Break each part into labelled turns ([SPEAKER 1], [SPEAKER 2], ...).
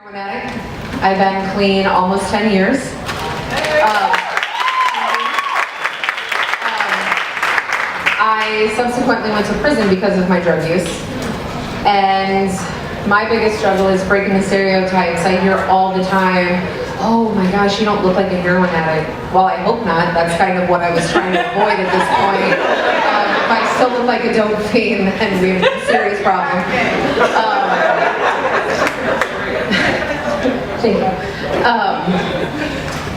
[SPEAKER 1] Heroin addict. I've been clean almost 10 years. I subsequently went to prison because of my drug use. And my biggest struggle is breaking the stereotypes. I hear all the time, oh my gosh, you don't look like a heroin addict. Well, I hope not. That's kind of what I was trying to avoid at this point. If I still look like a dope fiend, then we have a serious problem. Thank you.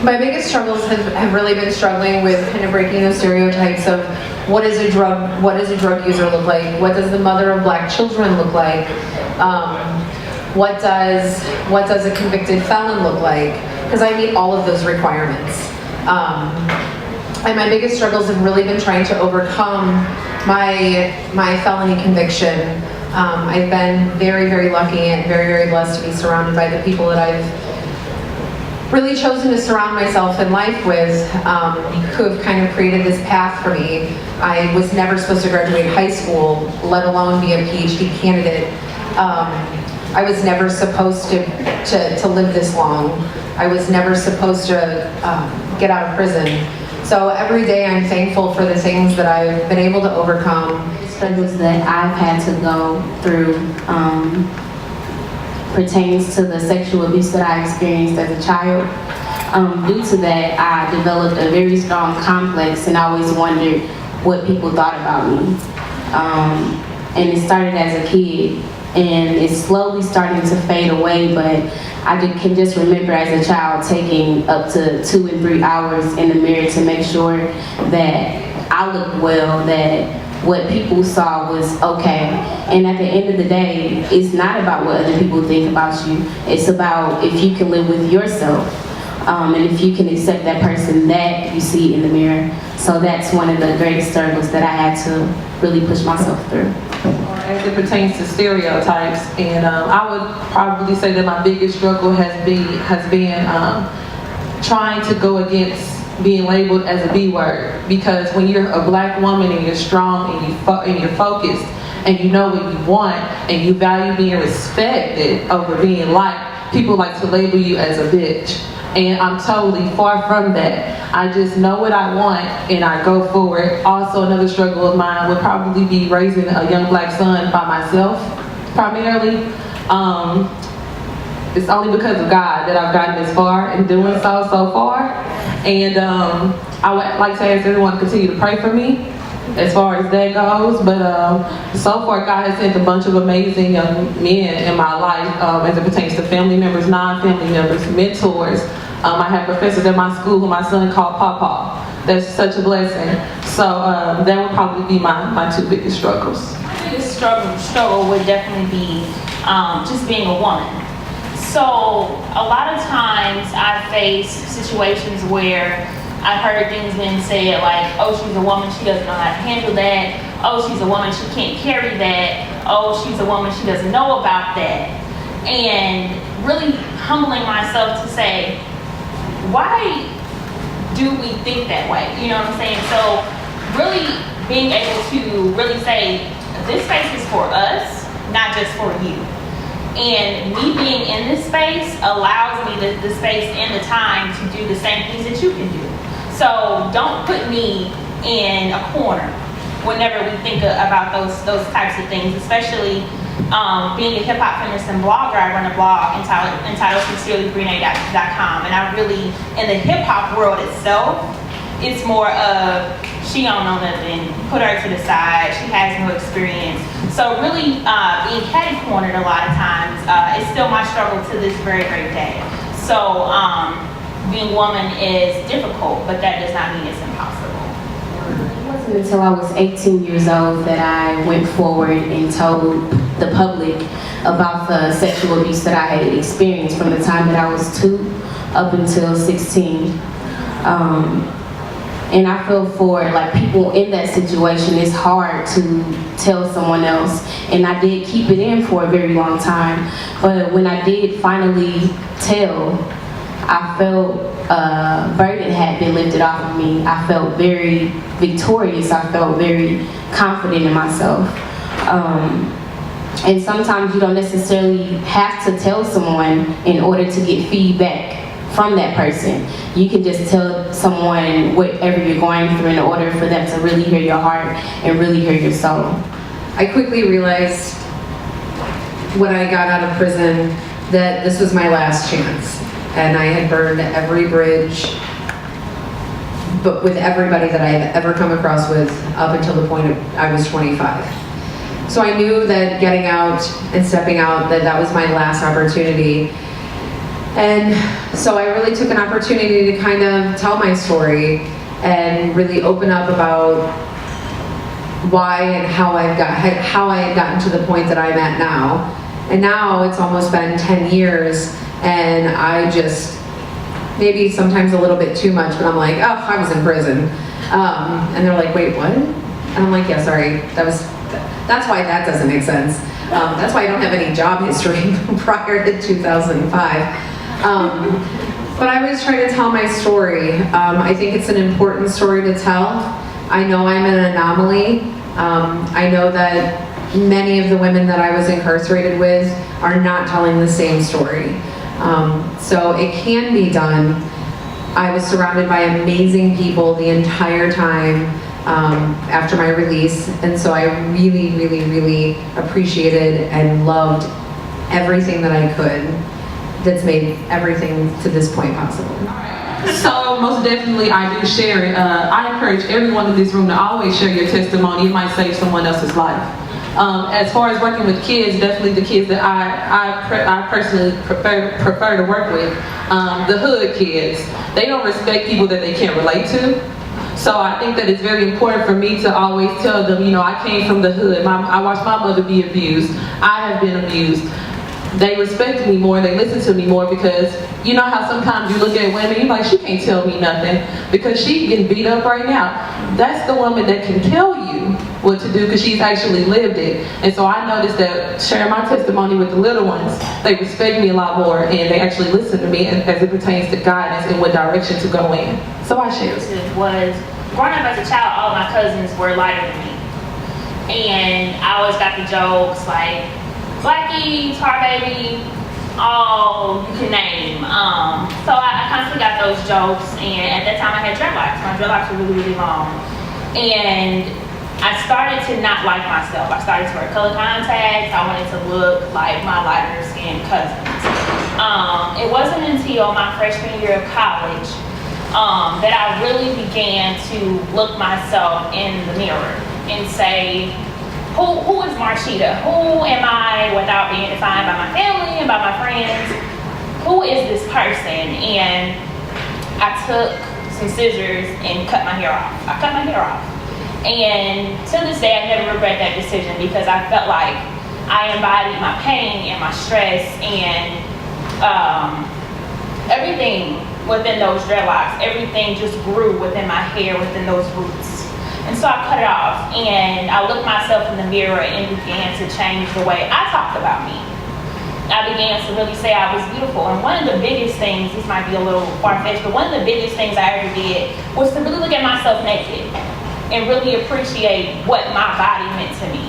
[SPEAKER 1] My biggest struggles have really been struggling with kind of breaking those stereotypes of what does a drug user look like? What does the mother of black children look like? What does a convicted felon look like? Because I meet all of those requirements. And my biggest struggles have really been trying to overcome my felony conviction. I've been very, very lucky and very, very blessed to be surrounded by the people that I've really chosen to surround myself in life with, who have kind of created this path for me. I was never supposed to graduate high school, let alone be a PhD candidate. I was never supposed to live this long. I was never supposed to get out of prison. So every day I'm thankful for the things that I've been able to overcome.
[SPEAKER 2] Struggles that I've had to go through pertains to the sexual abuse that I experienced as a child. Due to that, I developed a very strong complex and I always wondered what people thought about me. And it started as a kid and it's slowly starting to fade away, but I can just remember as a child taking up to 2 and 3 hours in the mirror to make sure that I looked well, that what people saw was okay. And at the end of the day, it's not about what other people think about you. It's about if you can live with yourself, and if you can accept that person that you see in the mirror. So that's one of the greatest struggles that I had to really push myself through.
[SPEAKER 3] As it pertains to stereotypes, and I would probably say that my biggest struggle has been trying to go against being labeled as a B word, because when you're a black woman and you're strong and you're focused and you know what you want and you value being respected over being liked, people like to label you as a bitch. And I'm totally far from that. I just know what I want and I go for it. Also, another struggle of mine would probably be raising a young black son by myself, primarily. It's only because of God that I've gotten this far and doing so far. And I would like to ask everyone to continue to pray for me as far as that goes. But so far, God has sent a bunch of amazing young men in my life as it pertains to family members, non-family members, mentors. I have professors at my school who my son called Pawpaw. That's such a blessing. So that would probably be my 2 biggest struggles.
[SPEAKER 4] My biggest struggle would definitely be just being a woman. So a lot of times I face situations where I've heard things being said like, oh, she's a woman, she doesn't know how to handle that. Oh, she's a woman, she can't carry that. Oh, she's a woman, she doesn't know about that. And really humbling myself to say, why do we think that way? You know what I'm saying? So really being able to really say, this space is for us, not just for you. And me being in this space allows me the space and the time to do the same things that you can do. So don't put me in a corner whenever we think about those types of things, especially being a hip hop feminist and blogger. I run a blog entitled sincerelybrene.com, and I really, in the hip hop world itself, it's more of she don't know nothing, put her to the side, she has no experience. So really being catty cornered a lot of times is still my struggle to this very, very day. So being woman is difficult, but that does not mean it's impossible.
[SPEAKER 2] It wasn't until I was 18 years old that I went forward and told the public about the sexual abuse that I had experienced from the time that I was 2 up until 16. And I feel for like people in that situation, it's hard to tell someone else. And I did keep it in for a very long time. But when I did finally tell, I felt a burden had been lifted off of me. I felt very victorious. I felt very confident in myself. And sometimes you don't necessarily have to tell someone in order to get feedback from that person. You can just tell someone whatever you're going through in order for them to really hear your heart and really hear your soul.
[SPEAKER 1] I quickly realized when I got out of prison that this was my last chance. And I had burned every bridge, but with everybody that I had ever come across with up until the point I was 25. So I knew that getting out and stepping out, that was my last opportunity. And so I really took an opportunity to kind of tell my story and really open up about why and how I had gotten to the point that I'm at now. And now it's almost been 10 years, and I just, maybe sometimes a little bit too much, but I'm like, oh, I was in prison. And they're like, wait, what? And I'm like, yeah, sorry, that's why that doesn't make sense. That's why I don't have any job history prior to 2005. But I always try to tell my story. I think it's an important story to tell. I know I'm an anomaly. I know that many of the women that I was incarcerated with are not telling the same story. So it can be done. I was surrounded by amazing people the entire time after my release, and so I really, really, really appreciated and loved everything that I could that's made everything to this point possible.
[SPEAKER 3] So most definitely I do share it. I encourage everyone in this room to always share your testimony. It might save someone else's life. As far as working with kids, definitely the kids that I personally prefer to work with, the hood kids, they don't respect people that they can't relate to. So I think that it's very important for me to always tell them, you know, I came from the hood. I watched my mother be abused. I have been abused. They respect me more, they listen to me more, because you know how sometimes you look at women, you're like, she can't tell me nothing because she's getting beat up right now. That's the woman that can tell you what to do because she's actually lived it. And so I noticed that sharing my testimony with the little ones, they respect me a lot more and they actually listen to me as it pertains to guidance and what direction to go in. So I share.
[SPEAKER 4] Was growing up as a child, all of my cousins were lighter than me. And I always got the jokes like, Blackie, Tar Baby, all you can name. So I constantly got those jokes, and at that time I had dreadlocks. My dreadlocks were really, really long. And I started to not like myself. I started to wear color contacts. I wanted to look like my lighter skinned cousins. It wasn't until my freshman year of college that I really began to look myself in the mirror and say, who is Marchita? Who am I without being defined by my family and by my friends? Who is this person? And I took some scissors and cut my hair off. I cut my hair off. And to this day, I never regret that decision because I felt like I embodied my pain and my stress and everything within those dreadlocks. Everything just grew within my hair, within those roots. And so I cut it off and I looked myself in the mirror and began to change the way I talked about me. I began to really say I was beautiful. And one of the biggest things, this might be a little far-fetched, but one of the biggest things I ever did was to really look at myself naked and really appreciate what my body meant to me.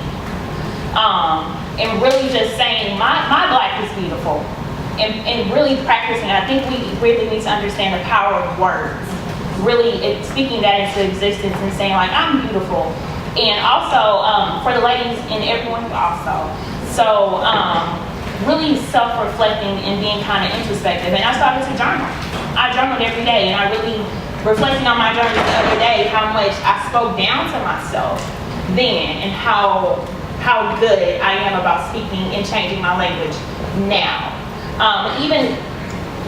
[SPEAKER 4] And really just saying my black is beautiful. And really practicing. I think we really need to understand the power of words. Really speaking that into existence and saying like, I'm beautiful. And also, for the ladies and everyone also. So, really self-reflecting and being kind of introspective. And I started to journal. I journaled every day and I really reflecting on my journey the other day, how much I spoke down to myself then and how good I am about speaking and changing my language now. Even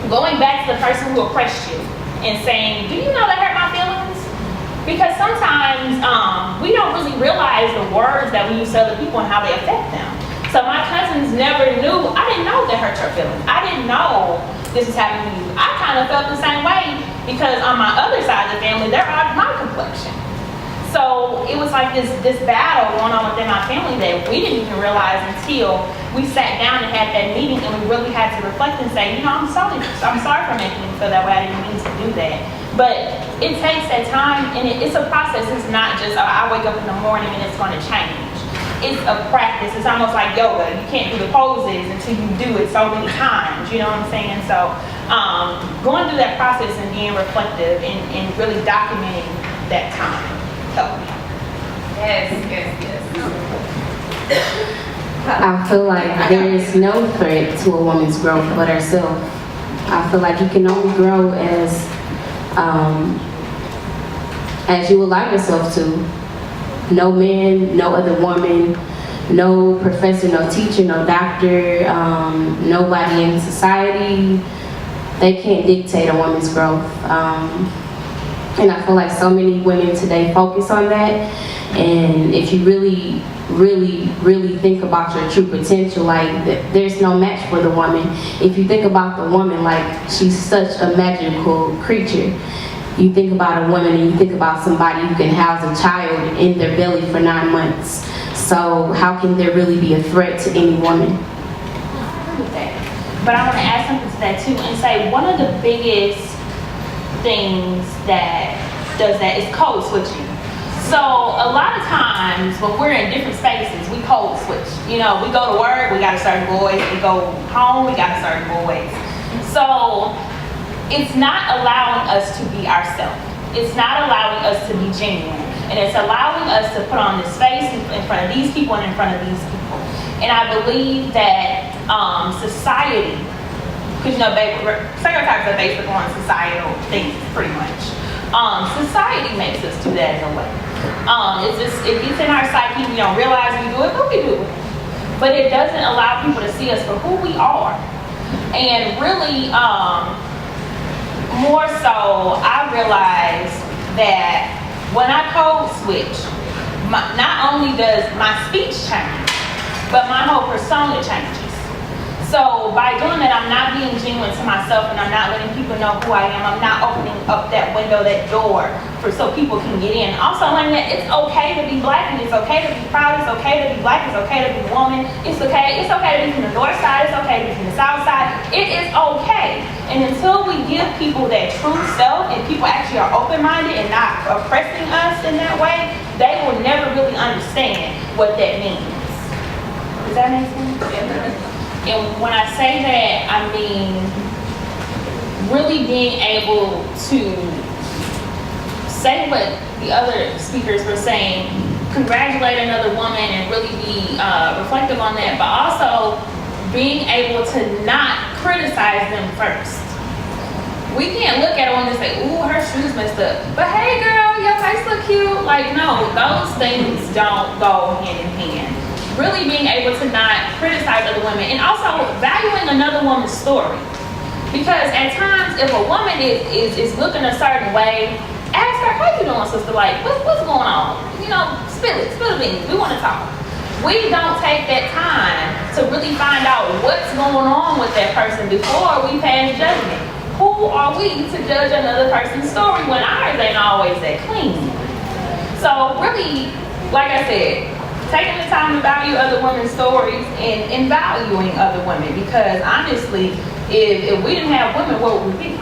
[SPEAKER 4] going back to the person who oppressed you and saying, do you know that hurt my feelings? Because sometimes we don't really realize the words that we use to other people and how they affect them. So my cousins never knew, I didn't know that hurt your feelings. I didn't know this is happening to you. I kind of felt the same way because on my other side of the family, they're out of my complexion. So it was like this battle going on within my family that we didn't even realize until we sat down and had that meeting and we really had to reflect and say, you know, I'm sorry for making me feel that way. I didn't mean to do that. But it takes that time and it's a process. It's not just, I wake up in the morning and it's going to change. it's a practice. It's almost like yoga. You can't do the poses until you do it so many times, you know what I'm saying? So going through that process and being reflective and really documenting that time helped me.
[SPEAKER 5] Yes.
[SPEAKER 2] I feel like there is no threat to a woman's growth but herself. I feel like you can only grow as you allow yourself to. No man, no other woman, no professor, no teacher, no doctor, nobody in society, they can't dictate a woman's growth. And I feel like so many women today focus on that. And if you really, really, really think about your true potential, like there's no match for the woman. If you think about the woman, like she's such a magical creature. You think about a woman and you think about somebody who can house a child in their belly for 9 months. So how can there really be a threat to any woman?
[SPEAKER 4] But I want to add something to that too and say one of the biggest things that does that is code switching. So a lot of times when we're in different spaces, we code switch. You know, we go to work, we got a certain voice. We go home, we got a certain voice. So it's not allowing us to be ourselves. It's not allowing us to be genuine. And it's allowing us to put on this face in front of these people and in front of these people. And I believe that society, because you know, stereotypes are based upon societal things pretty much. Society makes us do that in a way. It gets in our psyche, we don't realize we do it, but we do it. But it doesn't allow people to see us for who we are. And really, more so, I realized that when I code switch, not only does my speech change, but my whole persona changes. So by doing that, I'm not being genuine to myself and I'm not letting people know who I am. I'm not opening up that window, that door, so people can get in. Also learning that it's okay to be black and it's okay to be proud. It's okay to be black. It's okay to be a woman. It's okay to be from the north side. It's okay to be from the south side. It is okay. And until we give people that true self and people actually are open-minded and not oppressing us in that way, they will never really understand what that means. Does that make sense? And when I say that, I mean really being able to say what the other speakers were saying, congratulate another woman and really be reflective on that, but also being able to not criticize them first. We can't look at a woman and say, ooh, her shoes messed up. But hey girl, your face look cute. Like, no, those things don't go hand in hand. Really being able to not criticize other women and also valuing another woman's story. Because at times, if a woman is looking a certain way, ask her, how you doing, sister? Like, what's going on? You know, spill the beans. We want to talk. We don't take that time to really find out what's going on with that person before we pass judgment. Who are we to judge another person's story when ours ain't always that clean? So really, like I said, taking the time to value other women's stories and valuing other women, because honestly, if we didn't have women, what would we be?